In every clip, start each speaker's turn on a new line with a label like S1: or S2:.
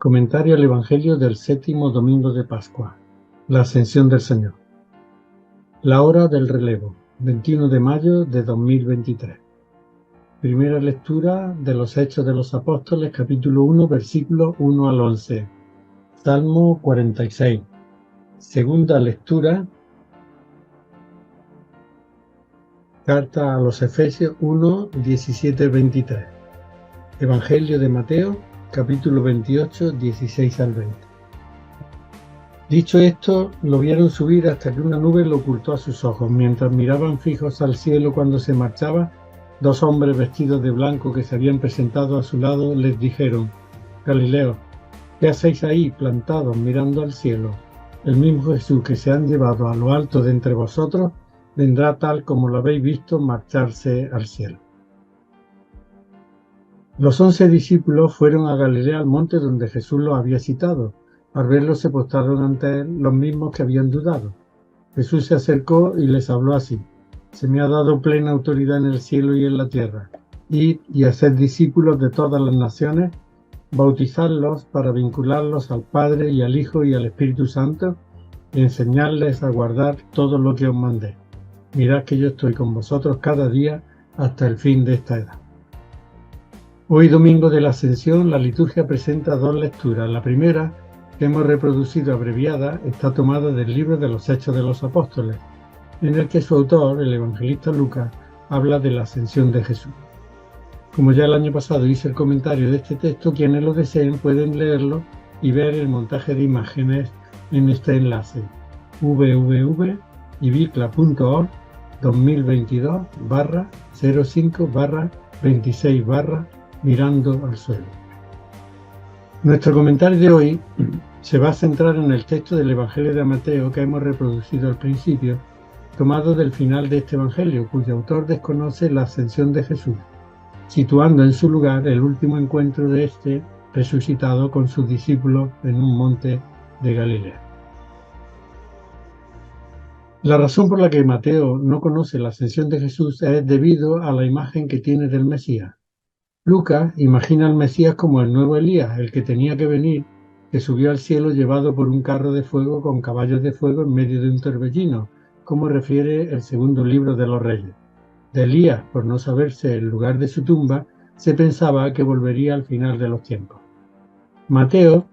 S1: Comentario al Evangelio del séptimo domingo de Pascua. La Ascensión del Señor. La hora del relevo, 21 de mayo de 2023. Primera lectura de los Hechos de los Apóstoles, capítulo 1, versículos 1 al 11. Salmo 46. Segunda lectura, carta a los Efesios 1, 17-23. Evangelio de Mateo, capítulo 28, 16 al 20. Dicho esto, lo vieron subir hasta que una nube lo ocultó a sus ojos. Mientras miraban fijos al cielo cuando se marchaba, dos hombres vestidos de blanco que se habían presentado a su lado les dijeron: Galileos, ¿qué hacéis ahí plantados mirando al cielo? El mismo Jesús que se han llevado a lo alto de entre vosotros vendrá tal como lo habéis visto marcharse al cielo. Los 11 discípulos fueron a Galilea, al monte donde Jesús los había citado. Al verlo se postraron ante él los mismos que habían dudado. Jesús se acercó y les habló así: Se me ha dado plena autoridad en el cielo y en la tierra. Id y haced discípulos de todas las naciones, bautizadlos para vincularlos al Padre y al Hijo y al Espíritu Santo, y enseñarles a guardar todo lo que os mandé. Mirad que yo estoy con vosotros cada día hasta el fin de esta edad. Hoy, domingo de la Ascensión, la liturgia presenta dos lecturas. La primera, que hemos reproducido abreviada, está tomada del libro de los Hechos de los Apóstoles, en el que su autor, el evangelista Lucas, habla de la ascensión de Jesús. Como ya el año pasado hice el comentario de este texto, quienes lo deseen pueden leerlo y ver el montaje de imágenes en este enlace: www.ibicla.org 2022/05/26/ mirando al suelo. Nuestro comentario de hoy se va a centrar en el texto del Evangelio de Mateo que hemos reproducido al principio, tomado del final de este Evangelio, cuyo autor desconoce la ascensión de Jesús, situando en su lugar el último encuentro de este resucitado con sus discípulos en un monte de Galilea. La razón por la que Mateo no conoce la ascensión de Jesús es debido a la imagen que tiene del Mesías. Lucas imagina al Mesías como el nuevo Elías, el que tenía que venir, que subió al cielo llevado por un carro de fuego con caballos de fuego en medio de un torbellino, como refiere el segundo libro de los Reyes. De Elías, por no saberse el lugar de su tumba, se pensaba que volvería al final de los tiempos. Mateo,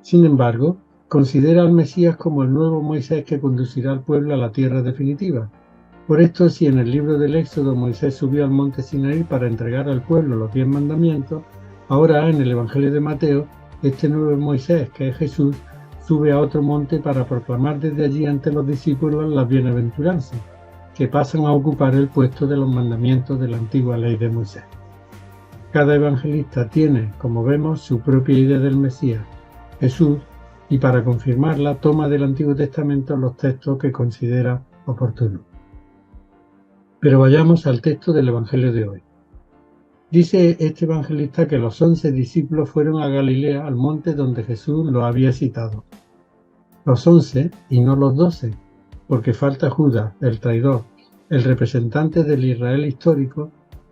S1: sin embargo, considera al Mesías como el nuevo Moisés que conducirá al pueblo a la tierra definitiva. Por esto, si en el libro del Éxodo Moisés subió al monte Sinaí para entregar al pueblo los 10 mandamientos, ahora en el Evangelio de Mateo, este nuevo Moisés, que es Jesús, sube a otro monte para proclamar desde allí ante los discípulos las bienaventuranzas, que pasan a ocupar el puesto de los mandamientos de la antigua ley de Moisés. Cada evangelista tiene, como vemos, su propia idea del Mesías, Jesús, y para confirmarla toma del Antiguo Testamento los textos que considera oportunos. Pero vayamos al texto del Evangelio de hoy. Dice este evangelista que los 11 discípulos fueron a Galilea, al monte donde Jesús los había citado. Los 11 y no los 12, porque falta Judas, el traidor, el representante del Israel histórico,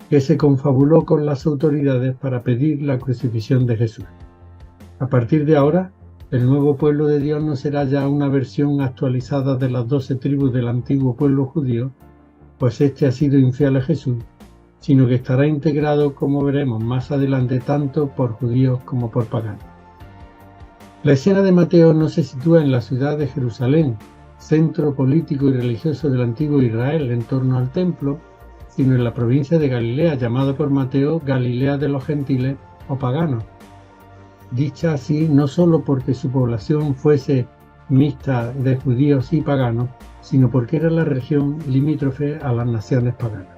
S1: que se confabuló con las autoridades para pedir la crucifixión de Jesús. A partir de ahora, el nuevo pueblo de Dios no será ya una versión actualizada de las 12 tribus del antiguo pueblo judío, pues este ha sido infiel a Jesús, sino que estará integrado, como veremos más adelante, tanto por judíos como por paganos. La escena de Mateo no se sitúa en la ciudad de Jerusalén, centro político y religioso del antiguo Israel en torno al templo, sino en la provincia de Galilea, llamada por Mateo Galilea de los gentiles o paganos. Dicha así no solo porque su población fuese mixta de judíos y paganos, sino porque era la región limítrofe a las naciones paganas.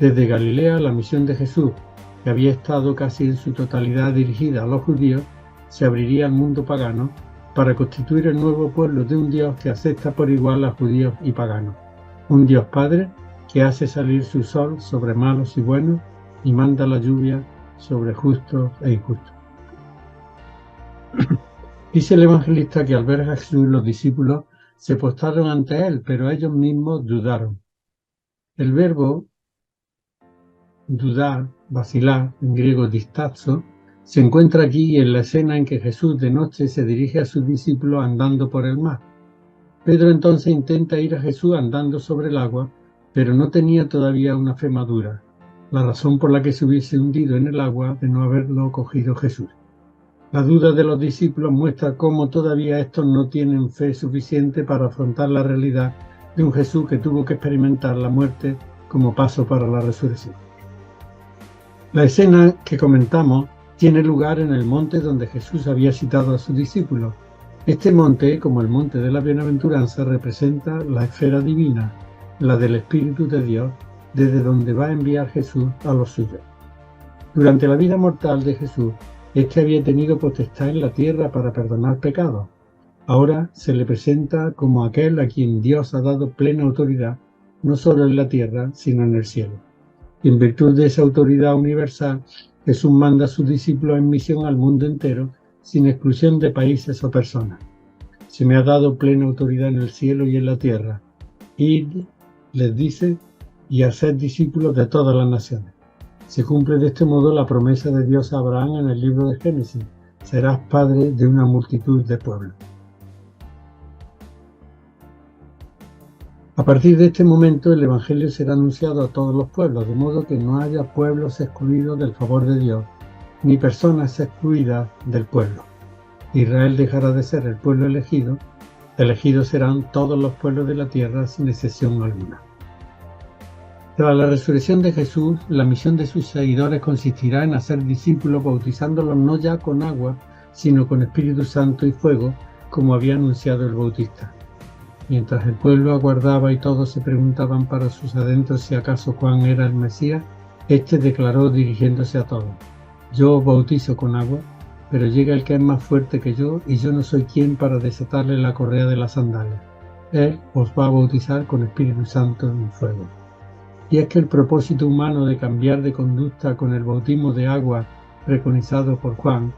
S1: Desde Galilea, la misión de Jesús, que había estado casi en su totalidad dirigida a los judíos, se abriría al mundo pagano para constituir el nuevo pueblo de un Dios que acepta por igual a judíos y paganos, un Dios Padre que hace salir su sol sobre malos y buenos y manda la lluvia sobre justos e injustos. Dice el evangelista que al ver a Jesús los discípulos se postraron ante él, pero ellos mismos dudaron. El verbo dudar, vacilar, en griego distazo, Se encuentra aquí en la escena en que Jesús de noche se dirige a sus discípulos andando por el mar. Pedro entonces intenta ir a Jesús andando sobre el agua, pero no tenía todavía una fe madura, la razón por la que se hubiese hundido en el agua de no haberlo cogido Jesús. La duda de los discípulos muestra cómo todavía estos no tienen fe suficiente para afrontar la realidad de un Jesús que tuvo que experimentar la muerte como paso para la resurrección. La escena que comentamos tiene lugar en el monte donde Jesús había citado a sus discípulos. Este monte, como el monte de la bienaventuranza, representa la esfera divina, la del Espíritu de Dios, desde donde va a enviar Jesús a los suyos. Durante la vida mortal de Jesús, este había tenido potestad en la tierra para perdonar pecados. Ahora se le presenta como aquel a quien Dios ha dado plena autoridad, no solo en la tierra, sino en el cielo. Y en virtud de esa autoridad universal, Jesús manda a sus discípulos en misión al mundo entero, sin exclusión de países o personas. Se me ha dado plena autoridad en el cielo y en la tierra. Id, les dice, y haced discípulos de todas las naciones. Se cumple de este modo la promesa de Dios a Abraham en el libro de Génesis: serás padre de una multitud de pueblos. A partir de este momento el Evangelio será anunciado a todos los pueblos, de modo que no haya pueblos excluidos del favor de Dios, ni personas excluidas del pueblo. Israel dejará de ser el pueblo elegido, elegidos serán todos los pueblos de la tierra sin excepción alguna. Tras la resurrección de Jesús, la misión de sus seguidores consistirá en hacer discípulos bautizándolos no ya con agua, sino con Espíritu Santo y fuego, como había anunciado el Bautista. Mientras el pueblo aguardaba y todos se preguntaban para sus adentros si acaso Juan era el Mesías, éste declaró dirigiéndose a todos: yo os bautizo con agua, pero llega el que es más fuerte que yo, y yo no soy quien para desatarle la correa de las sandalias. Él os va a bautizar con Espíritu Santo y fuego. Y es que el propósito humano de cambiar de conducta con el bautismo de agua preconizado por Juan,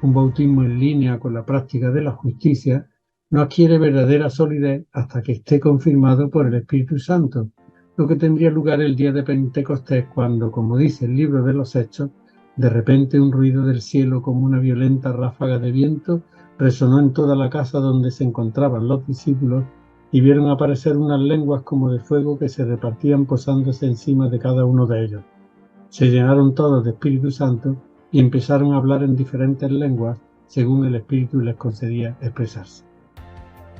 S1: un bautismo en línea con la práctica de la justicia, no adquiere verdadera solidez hasta que esté confirmado por el Espíritu Santo, lo que tendría lugar el día de Pentecostés, cuando, como dice el libro de los Hechos, de repente un ruido del cielo como una violenta ráfaga de viento resonó en toda la casa donde se encontraban los discípulos, y vieron aparecer unas lenguas como de fuego que se repartían posándose encima de cada uno de ellos. Se llenaron todos de Espíritu Santo y empezaron a hablar en diferentes lenguas, según el Espíritu les concedía expresarse.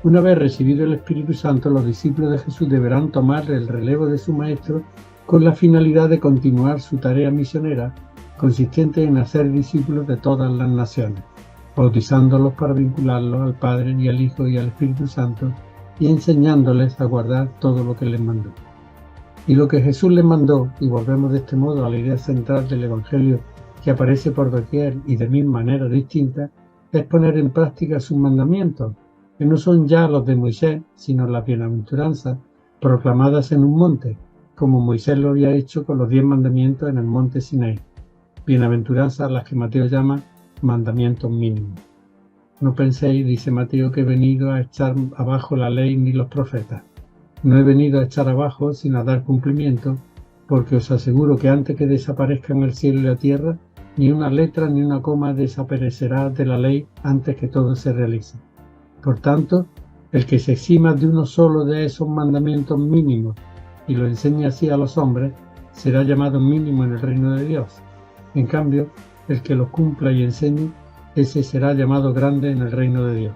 S1: Una vez recibido el Espíritu Santo, los discípulos de Jesús deberán tomar el relevo de su Maestro con la finalidad de continuar su tarea misionera, consistente en hacer discípulos de todas las naciones, bautizándolos para vincularlos al Padre y al Hijo y al Espíritu Santo, y enseñándoles a guardar todo lo que les mandó. Y lo que Jesús les mandó, y volvemos de este modo a la idea central del Evangelio que aparece por doquier y de mil maneras distintas, es poner en práctica sus mandamientos, que no son ya los de Moisés, sino las bienaventuranzas proclamadas en un monte, como Moisés lo había hecho con los 10 mandamientos en el monte Sinaí, bienaventuranzas a las que Mateo llama mandamientos mínimos. No penséis, dice Mateo, que he venido a echar abajo la ley ni los profetas. No he venido a echar abajo, sino a dar cumplimiento, porque os aseguro que antes que desaparezcan el cielo y la tierra, ni una letra ni una coma desaparecerá de la ley antes que todo se realice. Por tanto, el que se exima de uno solo de esos mandamientos mínimos y lo enseña así a los hombres, será llamado mínimo en el reino de Dios. En cambio, el que los cumpla y enseñe, ese será llamado grande en el reino de Dios.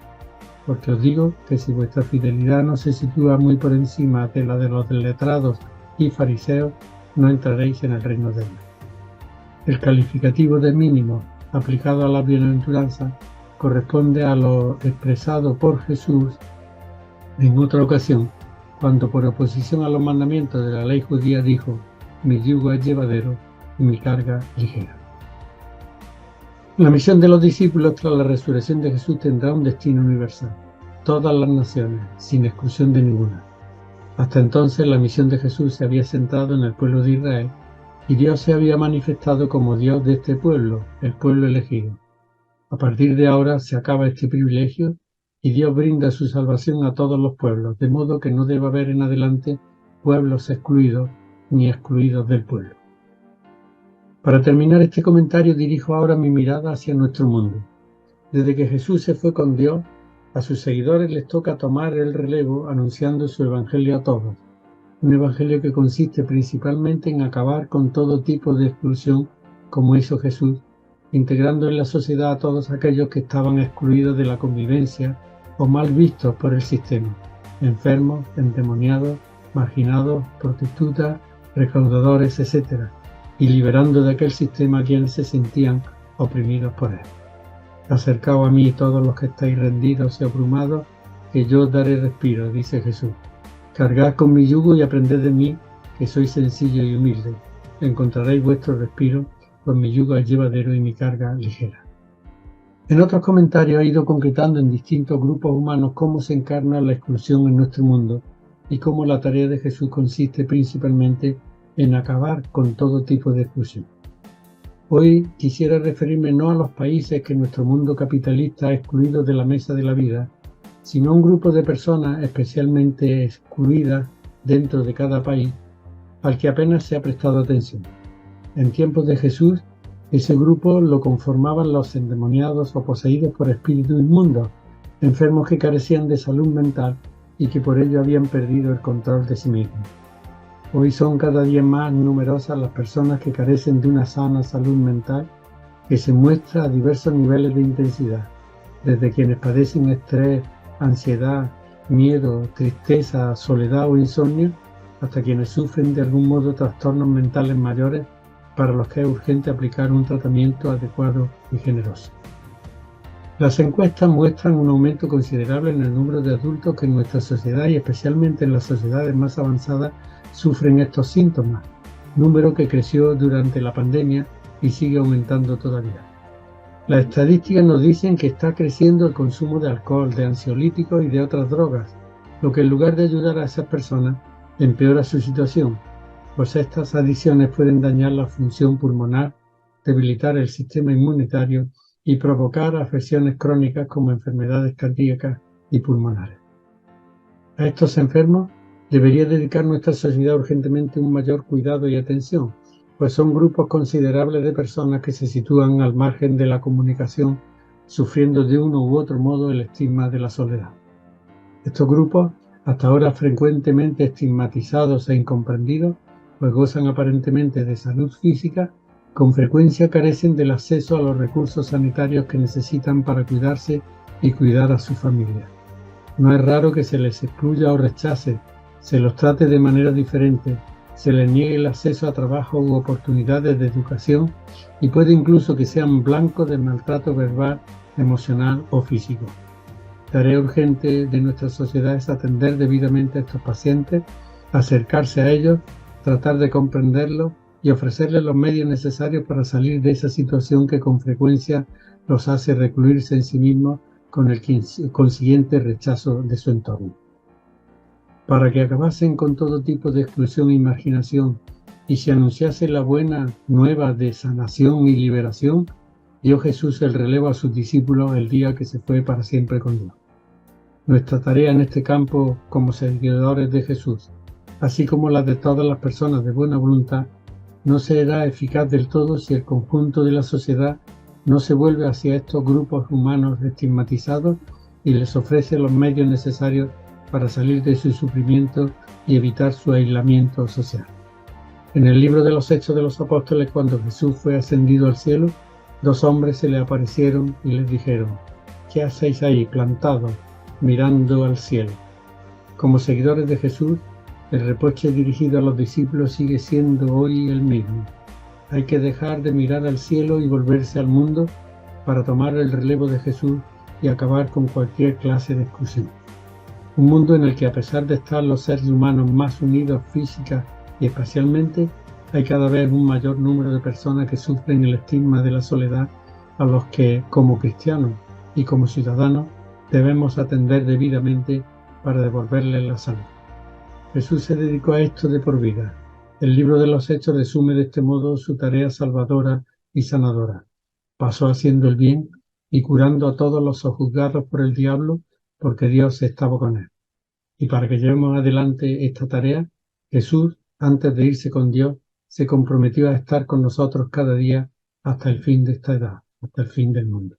S1: Porque os digo que si vuestra fidelidad no se sitúa muy por encima de la de los letrados y fariseos, no entraréis en el reino de Dios. El calificativo de mínimo aplicado a la bienaventuranza corresponde a lo expresado por Jesús en otra ocasión, cuando por oposición a los mandamientos de la ley judía dijo: mi yugo es llevadero y mi carga ligera. La misión de los discípulos tras la resurrección de Jesús tendrá un destino universal, todas las naciones, sin exclusión de ninguna. Hasta entonces la misión de Jesús se había centrado en el pueblo de Israel, y Dios se había manifestado como Dios de este pueblo, el pueblo elegido. A partir de ahora se acaba este privilegio y Dios brinda su salvación a todos los pueblos, de modo que no debe haber en adelante pueblos excluidos ni excluidos del pueblo. Para terminar este comentario dirijo ahora mi mirada hacia nuestro mundo. Desde que Jesús se fue con Dios, a sus seguidores les toca tomar el relevo anunciando su evangelio a todos. Un evangelio que consiste principalmente en acabar con todo tipo de exclusión, como hizo Jesús, integrando en la sociedad a todos aquellos que estaban excluidos de la convivencia o mal vistos por el sistema: enfermos, endemoniados, marginados, prostitutas, recaudadores, etc., y liberando de aquel sistema a quienes se sentían oprimidos por él. Acercaos a mí todos los que estáis rendidos y abrumados, que yo os daré respiro, dice Jesús. Cargad con mi yugo y aprended de mí, que soy sencillo y humilde. Encontraréis vuestro respiro, pues mi yugo es llevadero y mi carga ligera. En otros comentarios he ido concretando en distintos grupos humanos cómo se encarna la exclusión en nuestro mundo y cómo la tarea de Jesús consiste principalmente en acabar con todo tipo de exclusión. Hoy quisiera referirme no a los países que nuestro mundo capitalista ha excluido de la mesa de la vida, sino a un grupo de personas especialmente excluidas dentro de cada país, al que apenas se ha prestado atención. En tiempos de Jesús, ese grupo lo conformaban los endemoniados o poseídos por espíritus inmundos, enfermos que carecían de salud mental y que por ello habían perdido el control de sí mismos. Hoy son cada día más numerosas las personas que carecen de una sana salud mental, que se muestra a diversos niveles de intensidad, desde quienes padecen estrés, ansiedad, miedo, tristeza, soledad o insomnio, hasta quienes sufren de algún modo trastornos mentales mayores para los que es urgente aplicar un tratamiento adecuado y generoso. Las encuestas muestran un aumento considerable en el número de adultos que en nuestra sociedad y especialmente en las sociedades más avanzadas sufren estos síntomas, número que creció durante la pandemia y sigue aumentando todavía. Las estadísticas nos dicen que está creciendo el consumo de alcohol, de ansiolíticos y de otras drogas, lo que en lugar de ayudar a esas personas empeora su situación, pues estas adicciones pueden dañar la función pulmonar, debilitar el sistema inmunitario y provocar afecciones crónicas como enfermedades cardíacas y pulmonares. A estos enfermos debería dedicar nuestra sociedad urgentemente un mayor cuidado y atención, pues son grupos considerables de personas que se sitúan al margen de la comunicación, sufriendo de uno u otro modo el estigma de la soledad. Estos grupos, hasta ahora frecuentemente estigmatizados e incomprendidos, pues gozan aparentemente de salud física, con frecuencia carecen del acceso a los recursos sanitarios que necesitan para cuidarse y cuidar a su familia. No es raro que se les excluya o rechace, se los trate de manera diferente, se les niegue el acceso a trabajo u oportunidades de educación y puede incluso que sean blancos de maltrato verbal, emocional o físico. Tarea urgente de nuestra sociedad es atender debidamente a estos pacientes, acercarse a ellos, tratar de comprenderlos y ofrecerles los medios necesarios para salir de esa situación que con frecuencia los hace recluirse en sí mismos con el consiguiente rechazo de su entorno. Para que acabasen con todo tipo de exclusión e marginación y se anunciase la buena nueva de sanación y liberación, dio Jesús el relevo a sus discípulos el día que se fue para siempre con Dios. Nuestra tarea en este campo como seguidores de Jesús, así como la de todas las personas de buena voluntad, no será eficaz del todo si el conjunto de la sociedad no se vuelve hacia estos grupos humanos estigmatizados y les ofrece los medios necesarios para salir de su sufrimiento y evitar su aislamiento social. En el libro de los Hechos de los Apóstoles, cuando Jesús fue ascendido al cielo, 2 hombres se le aparecieron y les dijeron: ¿qué hacéis ahí plantados, mirando al cielo? Como seguidores de Jesús, el reproche dirigido a los discípulos sigue siendo hoy el mismo. Hay que dejar de mirar al cielo y volverse al mundo para tomar el relevo de Jesús y acabar con cualquier clase de exclusión. Un mundo en el que, a pesar de estar los seres humanos más unidos física y espacialmente, hay cada vez un mayor número de personas que sufren el estigma de la soledad, a los que, como cristianos y como ciudadanos, debemos atender debidamente para devolverles la salud. Jesús se dedicó a esto de por vida. El libro de los Hechos resume de este modo su tarea salvadora y sanadora. Pasó haciendo el bien y curando a todos los sojuzgados por el diablo, porque Dios estaba con él. Y para que llevemos adelante esta tarea, Jesús, antes de irse con Dios, se comprometió a estar con nosotros cada día hasta el fin de esta edad, hasta el fin del mundo.